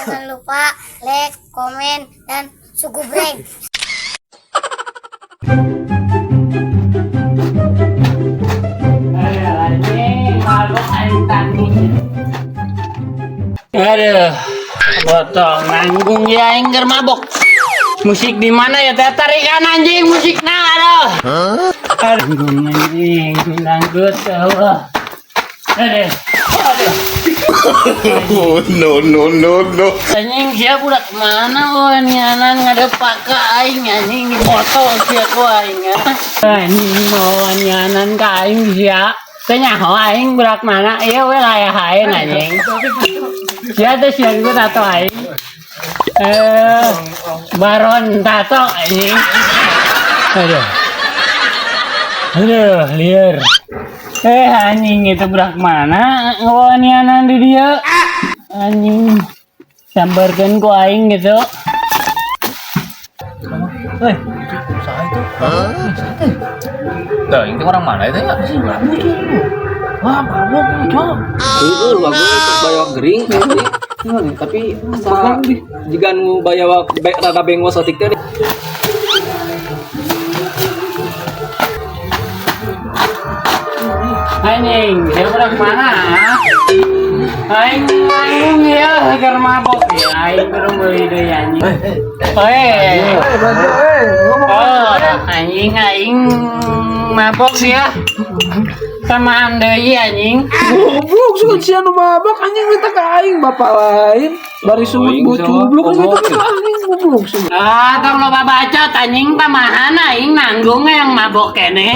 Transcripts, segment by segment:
Jangan lupa like, komen, dan subscribe. Aduh, botol nanggung ya ingger mabok. Musik di mana ya? Tarikan anjing musiknya aduh. Aduh anjing, dangdut Allah. Aduh. No. Anjing siapa budak mana oh nianan ngadepak ke aing anjing di botol sia ku aing. Anjing mau nianan ka aing sia. Teu nyaho aing budak mana ieu we layahaeun anjing. Sia teh sieun ku tato aing. Baron tato anjing. Aduh, liar. Anjing itu budak mana ngawanianan di dia. Anjing sambarkeun ku aing gitu. Usaha itu. Tuh, ini orang mana itu ya? Wah, mabok ini, Cok. Itu bagus bayawa gering tapi asa jika nu bayawa rada bengos otik teh Anjing, dia budak mana? Aing nanggung ya agar mabok ya. Aing kudu meuli deui anjing. Anjing aing mabok ya. Samaan deui anjing. goblok suka sia nu mabok anjing minta ka aing bapak lain bari sumut goblok minta ka aing goblok Tong loba bacot anjing tamahan aing nanggung yang mabok kene.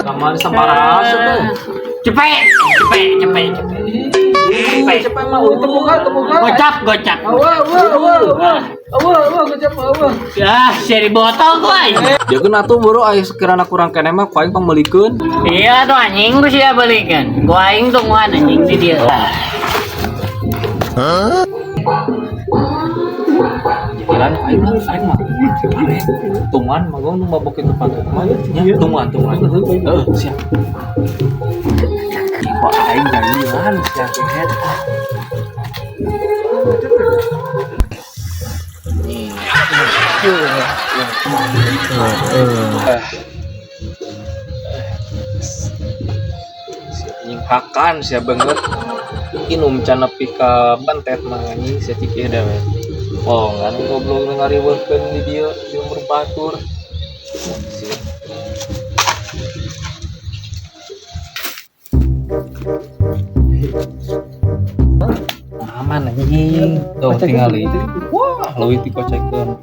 kamar samparaha teh Cepet. cepet mah tepuk. Gocap. Awa gocap awa. Ya, seri botol ku aing. Dia kan atuh buru aya sekirana kurang kene mah ku aing pameulikeun. Iya tuh anjing ku sia beulikeun. Ku aing tungguan anjing di dieu. Jalan aing mah. Tuman magong nu mabokin depan rumah nya tuman. Siap. Pak aing jadian siap head. Anjing hakan sia banget inum can nepi ka bantet mah anjing sia cik ieu we. Oh, ngan goblok ngariweuhkeun di dieu di umur batur. Aman anjing. Tuh tingali. Wah, leuwih dikocekeun.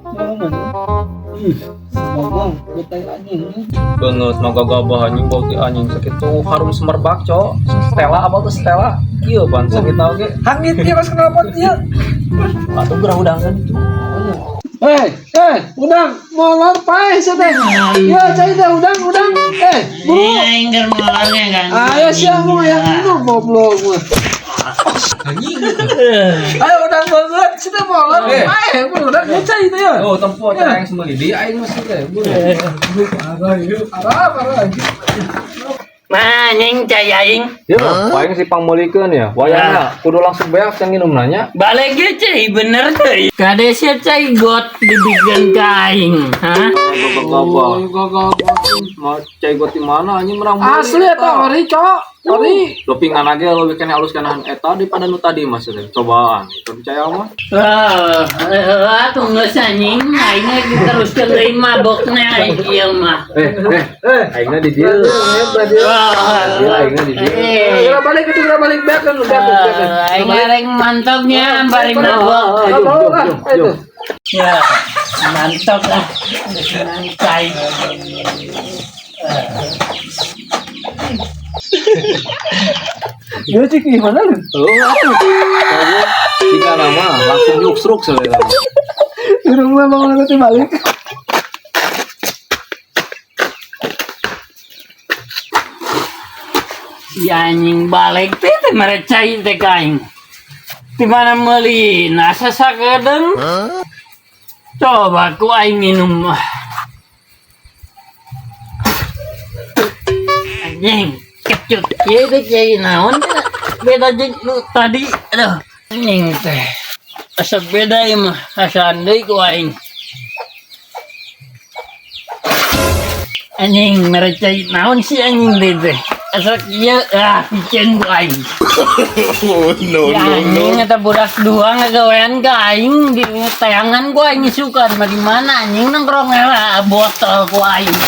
Ngomong, betai anjing. Banget magagabah anjing bau ti anjing sakitu harum semerbak, Cok. Stella apa tuh Stella? Ieu ban sakit tau ge. Hangit ieu pas kenapa ieu? Atuh gerah udangan itu. Udang, molor pae sia teh. Ya, cai teh udang. Buru. Ingger molornya kan. Ayo sia mau yang minum goblok mah. Ayo udang banget, sini molor. Pae, udang cai teh ya. Oh, tempo cara yang semeli di aing mah teh. Parah. Anjing cai aing. Ya, paling si pangmeulikeun ya. Wayahna kudu langsung beak can nginum nanya. Balik ge cai bener teh. Kade sia cai got dibikin ka aing. Hah? Gagah. Mau cai got di mana anjing merang asli eta ori, Cok. Ori. Dopingan aja lo bikin halus kanan eta daripada nu tadi Mas. Cobaan. Itu percaya mah. Tunggu anjing aing diteruskeun deui mabokna aing ieu mah. Aingna di dieu. Aingna di dieu. Geura balik beak kan Aing areng mantapnya bari mabok. Ya, mantap lah. Cai. Dia cik gimana lu? Tiga nama langsung nyuksruk selera. Di rumah mau nanti balik. Si anjing balik teh merecai teh kaing. Di mana meuli nasa sakedeung? Coba ku aing minum. Anjing, kecut kieu teh cai naon beda jeung nu tadi. Aduh, anjing teh. Asa beda ya mah, asan deui ku aing. Anjing merecai naon sih anjing deui teh. Asa kieu pikeun ku aing. No, Ya no, no. anjing eta budak dua ngagawean ka aing di tayangan ku aing isukan mah di mana anjing nongkrong botol ku aing.